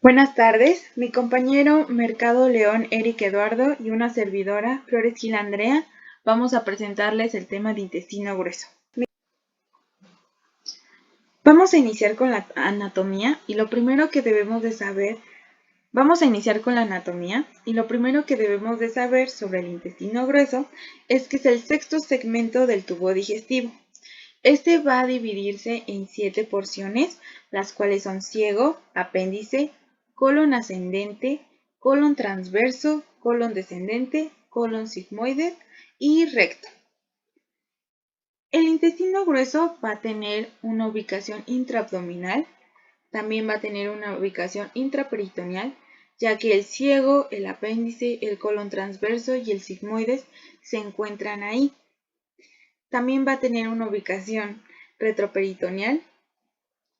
Buenas tardes, mi compañero Mercado León Eric Eduardo y una servidora Flores Gil Andrea vamos a presentarles el tema de intestino grueso. Vamos a iniciar con la anatomía y lo primero que debemos de saber sobre el intestino grueso es que es el sexto segmento del tubo digestivo. Este va a dividirse en 7 porciones, las cuales son ciego, apéndice, colon ascendente, colon transverso, colon descendente, colon sigmoide y recto. El intestino grueso va a tener una ubicación intraabdominal, también va a tener una ubicación intraperitoneal, ya que el ciego, el apéndice, el colon transverso y el sigmoides se encuentran ahí. También va a tener una ubicación retroperitoneal,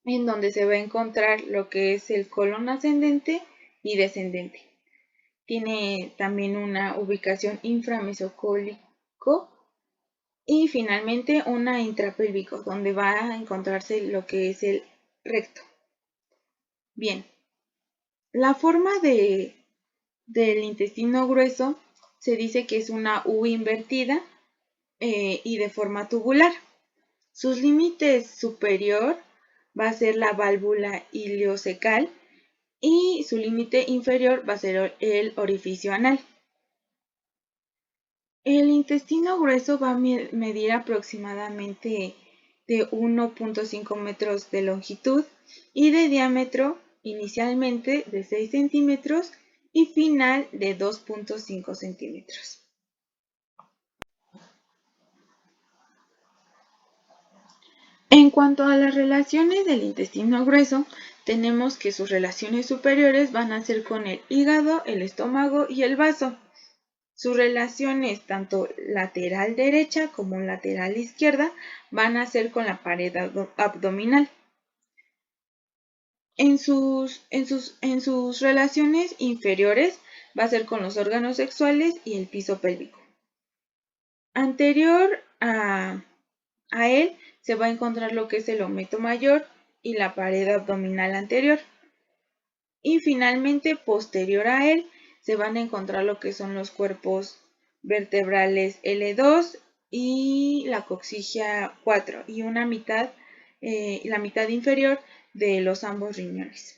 en donde se va a encontrar lo que es el colon ascendente y descendente. Tiene también una ubicación inframesocólico y finalmente una intrapélvico, donde va a encontrarse lo que es el recto. Bien, la forma del intestino grueso se dice que es una U invertida y de forma tubular. Sus límites superior va a ser la válvula ileocecal y su límite inferior va a ser el orificio anal. El intestino grueso va a medir aproximadamente de 1.5 metros de longitud y de diámetro inicialmente de 6 centímetros y final de 2.5 centímetros. En cuanto a las relaciones del intestino grueso, tenemos que sus relaciones superiores van a ser con el hígado, el estómago y el vaso. Sus relaciones, tanto lateral derecha como lateral izquierda, van a ser con la pared abdominal. En sus relaciones inferiores va a ser con los órganos sexuales y el piso pélvico. Anterior a él se va a encontrar lo que es el ometo mayor y la pared abdominal anterior. Y finalmente, posterior a él, se van a encontrar lo que son los cuerpos vertebrales L2 y la coxigia 4 y la mitad inferior de los ambos riñones.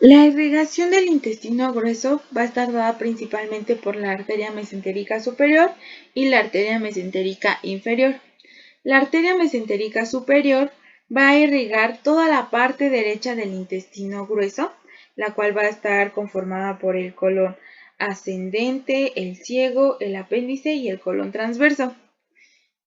La irrigación del intestino grueso va a estar dada principalmente por la arteria mesentérica superior y la arteria mesentérica inferior. La arteria mesentérica superior va a irrigar toda la parte derecha del intestino grueso, la cual va a estar conformada por el colon ascendente, el ciego, el apéndice y el colon transverso.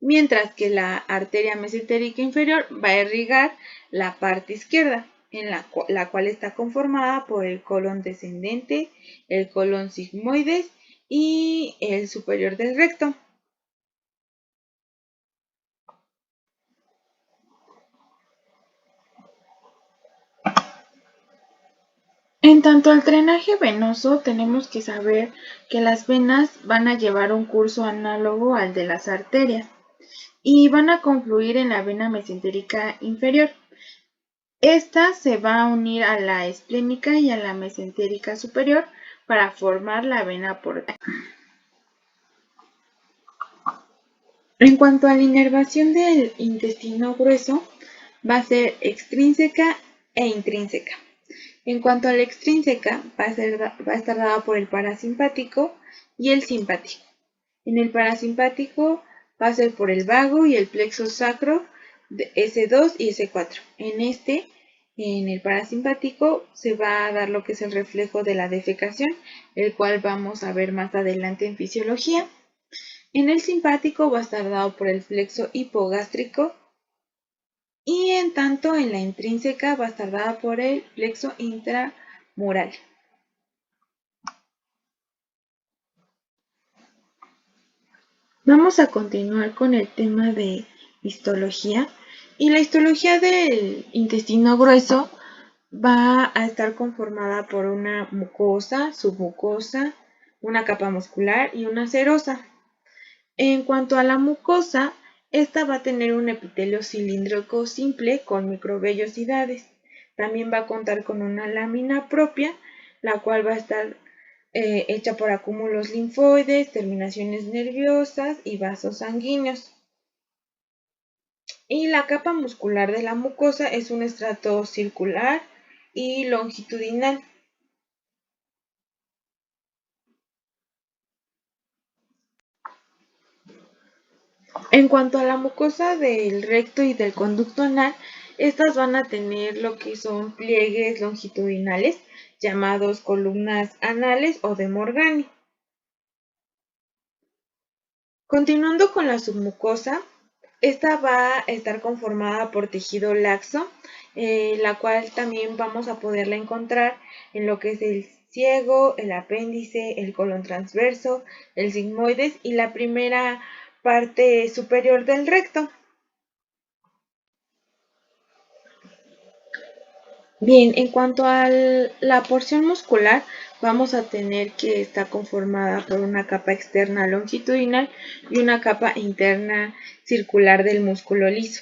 Mientras que la arteria mesentérica inferior va a irrigar la parte izquierda, en la cual está conformada por el colon descendente, el colon sigmoides y el superior del recto. En tanto al drenaje venoso, tenemos que saber que las venas van a llevar un curso análogo al de las arterias y van a confluir en la vena mesentérica inferior. Esta se va a unir a la esplénica y a la mesentérica superior para formar la vena portal. En cuanto a la inervación del intestino grueso, va a ser extrínseca e intrínseca. En cuanto a la extrínseca, va a estar dada por el parasimpático y el simpático. En el parasimpático va a ser por el vago y el plexo sacro de S2 y S4. En el parasimpático, se va a dar lo que es el reflejo de la defecación, el cual vamos a ver más adelante en fisiología. En el simpático va a estar dado por el plexo hipogástrico y en tanto en la intrínseca va a estar dada por el plexo intramural. Vamos a continuar con el tema de histología y la histología del intestino grueso va a estar conformada por una mucosa, submucosa, una capa muscular y una serosa. En cuanto a la mucosa, Esta va a tener un epitelio cilíndrico simple con microvellosidades. También va a contar con una lámina propia, la cual va a estar hecha por acúmulos linfoides, terminaciones nerviosas y vasos sanguíneos. Y la capa muscular de la mucosa es un estrato circular y longitudinal. En cuanto a la mucosa del recto y del conducto anal, estas van a tener lo que son pliegues longitudinales, llamados columnas anales o de Morgani. Continuando con la submucosa, esta va a estar conformada por tejido laxo, la cual también vamos a poderla encontrar en lo que es el ciego, el apéndice, el colon transverso, el sigmoides y la primera parte superior del recto. Bien, en cuanto a la porción muscular, vamos a tener que está conformada por una capa externa longitudinal y una capa interna circular del músculo liso.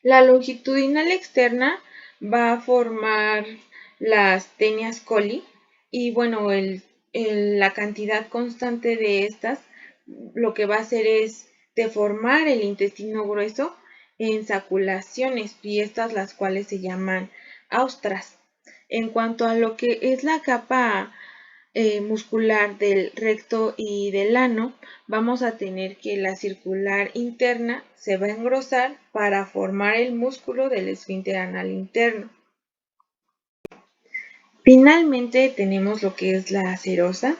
La longitudinal externa va a formar las tenias coli y bueno, la cantidad constante de estas lo que va a hacer es deformar el intestino grueso en saculaciones y estas las cuales se llaman austras. En cuanto a lo que es la capa muscular del recto y del ano, vamos a tener que la circular interna se va a engrosar para formar el músculo del esfínter anal interno. Finalmente tenemos lo que es la serosa,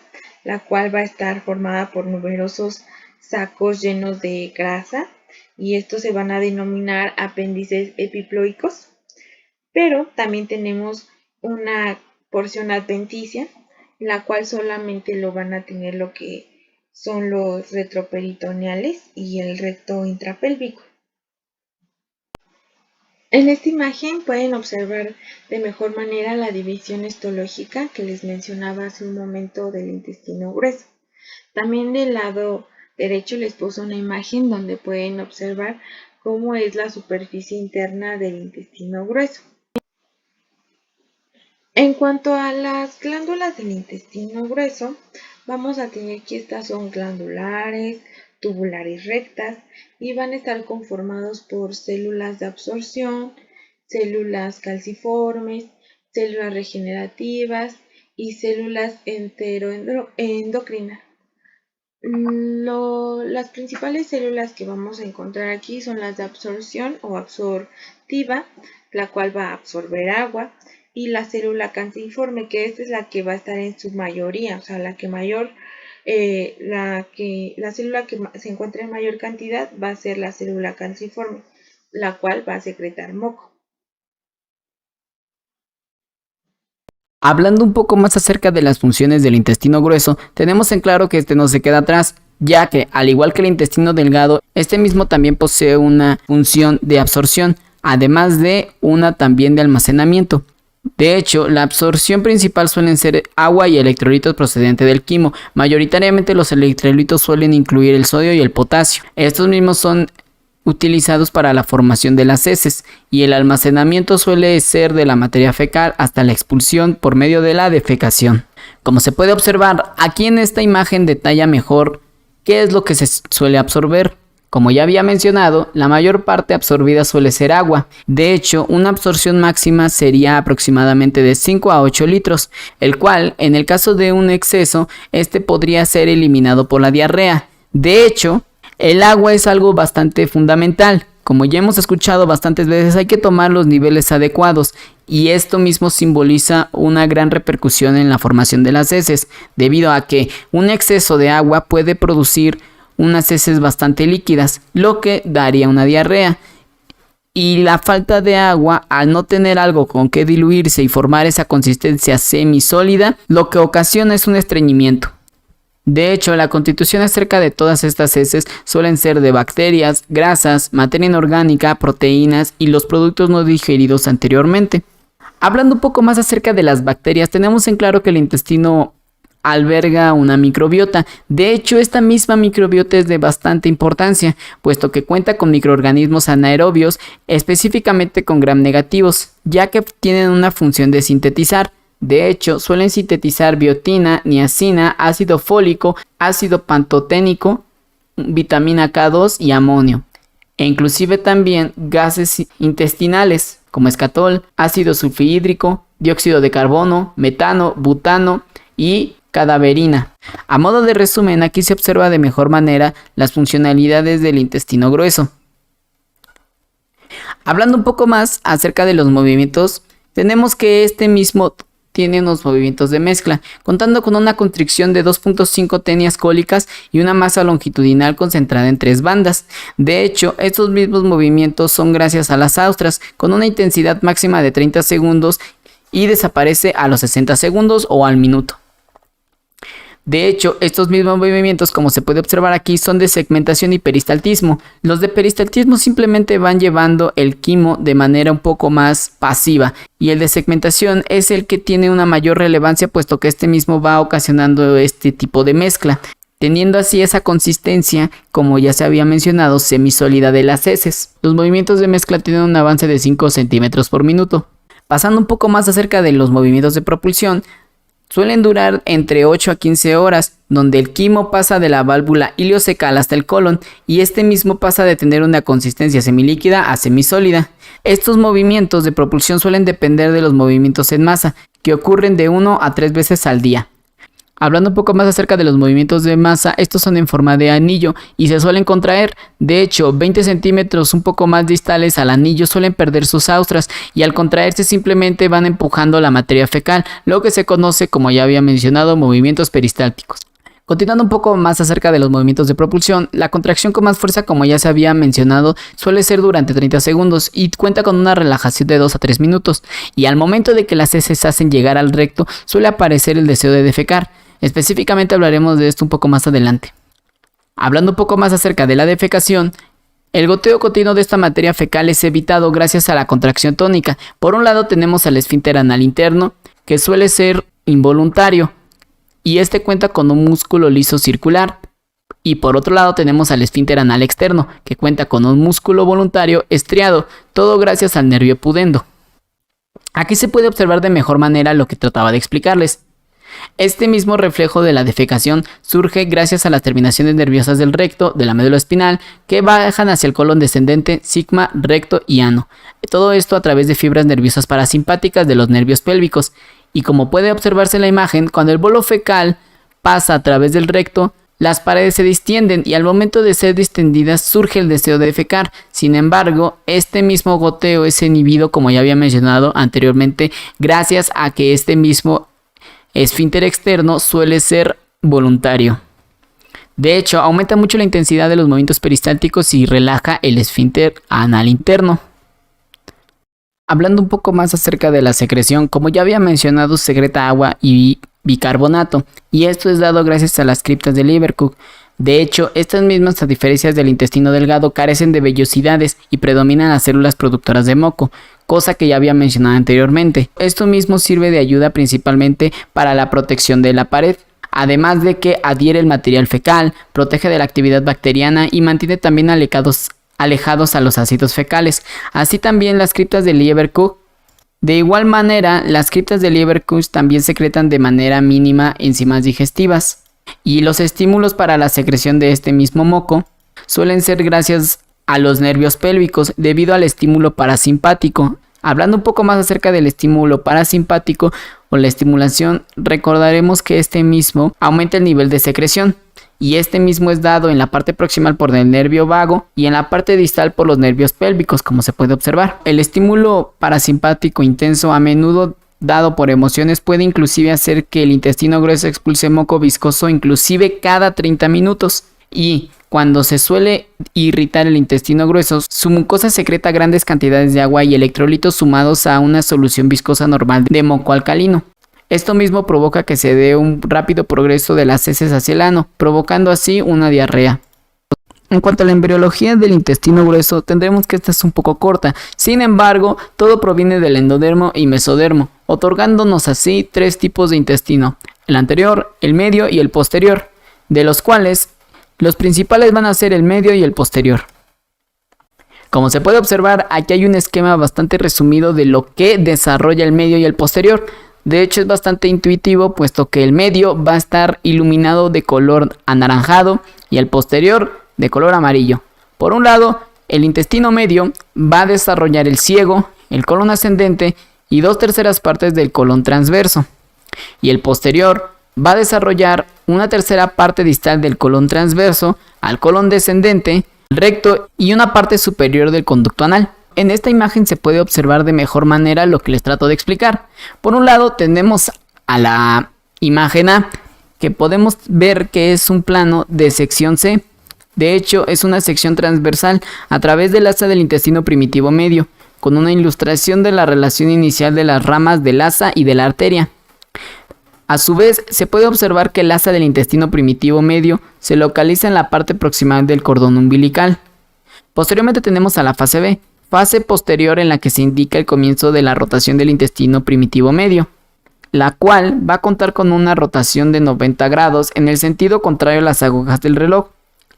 la cual va a estar formada por numerosos sacos llenos de grasa y estos se van a denominar apéndices epiploicos. Pero también tenemos una porción adventicia, la cual solamente lo van a tener lo que son los retroperitoneales y el recto intrapélvico. En esta imagen pueden observar de mejor manera la división histológica que les mencionaba hace un momento del intestino grueso. También del lado derecho les puse una imagen donde pueden observar cómo es la superficie interna del intestino grueso. En cuanto a las glándulas del intestino grueso, vamos a tener que estas son glandulares, tubulares rectas y van a estar conformados por células de absorción, células calciformes, células regenerativas y células enteroendocrinas. Las principales células que vamos a encontrar aquí son las de absorción o absortiva, la cual va a absorber agua, y la célula canciforme, que esta es la que va a estar en su mayoría, o sea, la célula que se encuentra en mayor cantidad va a ser la célula canciforme, la cual va a secretar moco. Hablando un poco más acerca de las funciones del intestino grueso, tenemos en claro que este no se queda atrás, ya que, al igual que el intestino delgado, este mismo también posee una función de absorción, además de una también de almacenamiento. De hecho, la absorción principal suelen ser agua y electrolitos procedentes del quimo. Mayoritariamente los electrolitos suelen incluir el sodio y el potasio. Estos mismos son utilizados para la formación de las heces y el almacenamiento suele ser de la materia fecal hasta la expulsión por medio de la defecación. Como se puede observar, aquí en esta imagen detalla mejor qué es lo que se suele absorber. Como ya había mencionado, la mayor parte absorbida suele ser agua. De hecho, una absorción máxima sería aproximadamente de 5 a 8 litros, el cual, en el caso de un exceso, este podría ser eliminado por la diarrea. De hecho, el agua es algo bastante fundamental. Como ya hemos escuchado bastantes veces, hay que tomar los niveles adecuados y esto mismo simboliza una gran repercusión en la formación de las heces, debido a que un exceso de agua puede producir unas heces bastante líquidas, lo que daría una diarrea. Y la falta de agua, al no tener algo con que diluirse y formar esa consistencia semisólida, lo que ocasiona es un estreñimiento. De hecho, la constitución acerca de todas estas heces suelen ser de bacterias, grasas, materia inorgánica, proteínas y los productos no digeridos anteriormente. Hablando un poco más acerca de las bacterias, tenemos en claro que el intestino alberga una microbiota. De hecho, esta misma microbiota es de bastante importancia, puesto que cuenta con microorganismos anaerobios, específicamente con gram negativos, ya que tienen una función de sintetizar. De hecho, suelen sintetizar biotina, niacina, ácido fólico, ácido pantoténico, vitamina K2 y amonio, e inclusive también gases intestinales como escatol, ácido sulfhídrico, dióxido de carbono, metano, butano y cadaverina. A modo de resumen, aquí se observa de mejor manera las funcionalidades del intestino grueso. Hablando un poco más acerca de los movimientos, tenemos que este mismo tiene unos movimientos de mezcla, contando con una constricción de 2.5 tenias cólicas y una masa longitudinal concentrada en 3 bandas. De hecho, estos mismos movimientos son gracias a las austras, con una intensidad máxima de 30 segundos y desaparece a los 60 segundos o al minuto. De hecho, estos mismos movimientos, como se puede observar aquí, son de segmentación y peristaltismo. Los de peristaltismo simplemente van llevando el quimo de manera un poco más pasiva, y el de segmentación es el que tiene una mayor relevancia, puesto que este mismo va ocasionando este tipo de mezcla, teniendo así esa consistencia, como ya se había mencionado, semisólida de las heces. Los movimientos de mezcla tienen un avance de 5 centímetros por minuto. Pasando un poco más acerca de los movimientos de propulsión, suelen durar entre 8 a 15 horas, donde el quimo pasa de la válvula ileocecal hasta el colon, y este mismo pasa de tener una consistencia semilíquida a semisólida. Estos movimientos de propulsión suelen depender de los movimientos en masa, que ocurren de 1 a 3 veces al día. Hablando un poco más acerca de los movimientos de masa, estos son en forma de anillo y se suelen contraer. De hecho, 20 centímetros un poco más distales al anillo suelen perder sus austras, y al contraerse simplemente van empujando la materia fecal, lo que se conoce, como ya había mencionado, movimientos peristálticos. Continuando un poco más acerca de los movimientos de propulsión, la contracción con más fuerza, como ya se había mencionado, suele ser durante 30 segundos y cuenta con una relajación de 2 a 3 minutos, y al momento de que las heces hacen llegar al recto suele aparecer el deseo de defecar. Específicamente hablaremos de esto un poco más adelante. Hablando un poco más acerca de la defecación, el goteo continuo de esta materia fecal es evitado gracias a la contracción tónica. Por un lado tenemos al esfínter anal interno, que suele ser involuntario, y este cuenta con un músculo liso circular. Y por otro lado tenemos al esfínter anal externo, que cuenta con un músculo voluntario estriado, todo gracias al nervio pudendo. Aquí se puede observar de mejor manera lo que trataba de explicarles. Este mismo reflejo de la defecación surge gracias a las terminaciones nerviosas del recto, de la médula espinal, que bajan hacia el colon descendente, sigma, recto y ano. Todo esto a través de fibras nerviosas parasimpáticas de los nervios pélvicos. Y como puede observarse en la imagen, cuando el bolo fecal pasa a través del recto, las paredes se distienden y al momento de ser distendidas surge el deseo de defecar. Sin embargo, este mismo goteo es inhibido, como ya había mencionado anteriormente, gracias a que este mismo esfínter externo suele ser voluntario. De hecho, aumenta mucho la intensidad de los movimientos peristálticos y relaja el esfínter anal interno. Hablando un poco más acerca de la secreción, como ya había mencionado, secreta agua y bicarbonato, y esto es dado gracias a las criptas de Lieberkühn. De hecho, estas mismas, a diferencia del intestino delgado, carecen de vellosidades y predominan las células productoras de moco, cosa que ya había mencionado anteriormente. Esto mismo sirve de ayuda principalmente para la protección de la pared, además de que adhiere el material fecal, protege de la actividad bacteriana y mantiene también alejados a los ácidos fecales. Así también las criptas de Lieberkühn. De igual manera, las criptas de Lieberkühn también secretan de manera mínima enzimas digestivas, y los estímulos para la secreción de este mismo moco suelen ser gracias a los nervios pélvicos debido al estímulo parasimpático. Hablando un poco más acerca del estímulo parasimpático o la estimulación, recordaremos que este mismo aumenta el nivel de secreción, y este mismo es dado en la parte proximal por el nervio vago y en la parte distal por los nervios pélvicos, como se puede observar. El estímulo parasimpático intenso, a menudo dado por emociones, puede inclusive hacer que el intestino grueso expulse moco viscoso inclusive cada 30 minutos, y cuando se suele irritar el intestino grueso, su mucosa secreta grandes cantidades de agua y electrolitos sumados a una solución viscosa normal de moco alcalino. Esto mismo provoca que se dé un rápido progreso de las heces hacia el ano, provocando así una diarrea. En cuanto a la embriología del intestino grueso, tendremos que esta es un poco corta. Sin embargo, todo proviene del endodermo y mesodermo, otorgándonos así 3 tipos de intestino: el anterior, el medio y el posterior, de los cuales los principales van a ser el medio y el posterior. Como se puede observar, aquí hay un esquema bastante resumido de lo que desarrolla el medio y el posterior. De hecho es bastante intuitivo, puesto que el medio va a estar iluminado de color anaranjado y el posterior de color amarillo. Por un lado, el intestino medio va a desarrollar el ciego, el colon ascendente y 2/3 partes del colon transverso. Y el posterior va a desarrollar una 1/3 parte distal del colon transverso al colon descendente, recto y una parte superior del conducto anal. En esta imagen se puede observar de mejor manera lo que les trato de explicar. Por un lado tenemos a la imagen A, que podemos ver que es un plano de sección C. De hecho es una sección transversal a través del asa del intestino primitivo medio, con una ilustración de la relación inicial de las ramas del asa y de la arteria. A su vez, se puede observar que el asa del intestino primitivo medio se localiza en la parte proximal del cordón umbilical. Posteriormente tenemos a la fase B, fase posterior en la que se indica el comienzo de la rotación del intestino primitivo medio, la cual va a contar con una rotación de 90 grados en el sentido contrario a las agujas del reloj.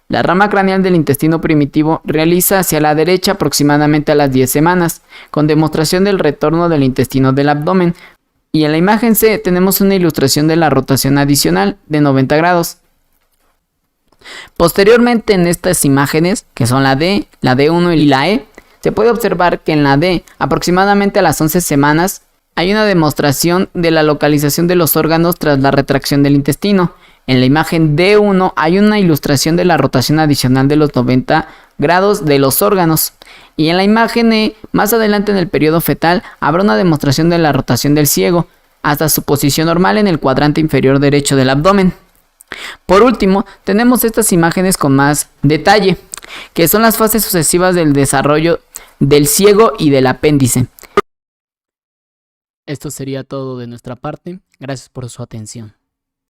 La rama craneal del intestino primitivo realiza hacia la derecha aproximadamente a las 10 semanas, con demostración del retorno del intestino del abdomen. Y en la imagen C tenemos una ilustración de la rotación adicional de 90 grados. Posteriormente en estas imágenes, que son la D, la D1 y la E, se puede observar que en la D, aproximadamente a las 11 semanas, hay una demostración de la localización de los órganos tras la retracción del intestino. En la imagen D1 hay una ilustración de la rotación adicional de los 90 grados de los órganos. Y en la imagen E, más adelante en el periodo fetal, habrá una demostración de la rotación del ciego, hasta su posición normal en el cuadrante inferior derecho del abdomen. Por último, tenemos estas imágenes con más detalle, que son las fases sucesivas del desarrollo del ciego y del apéndice. Esto sería todo de nuestra parte. Gracias por su atención.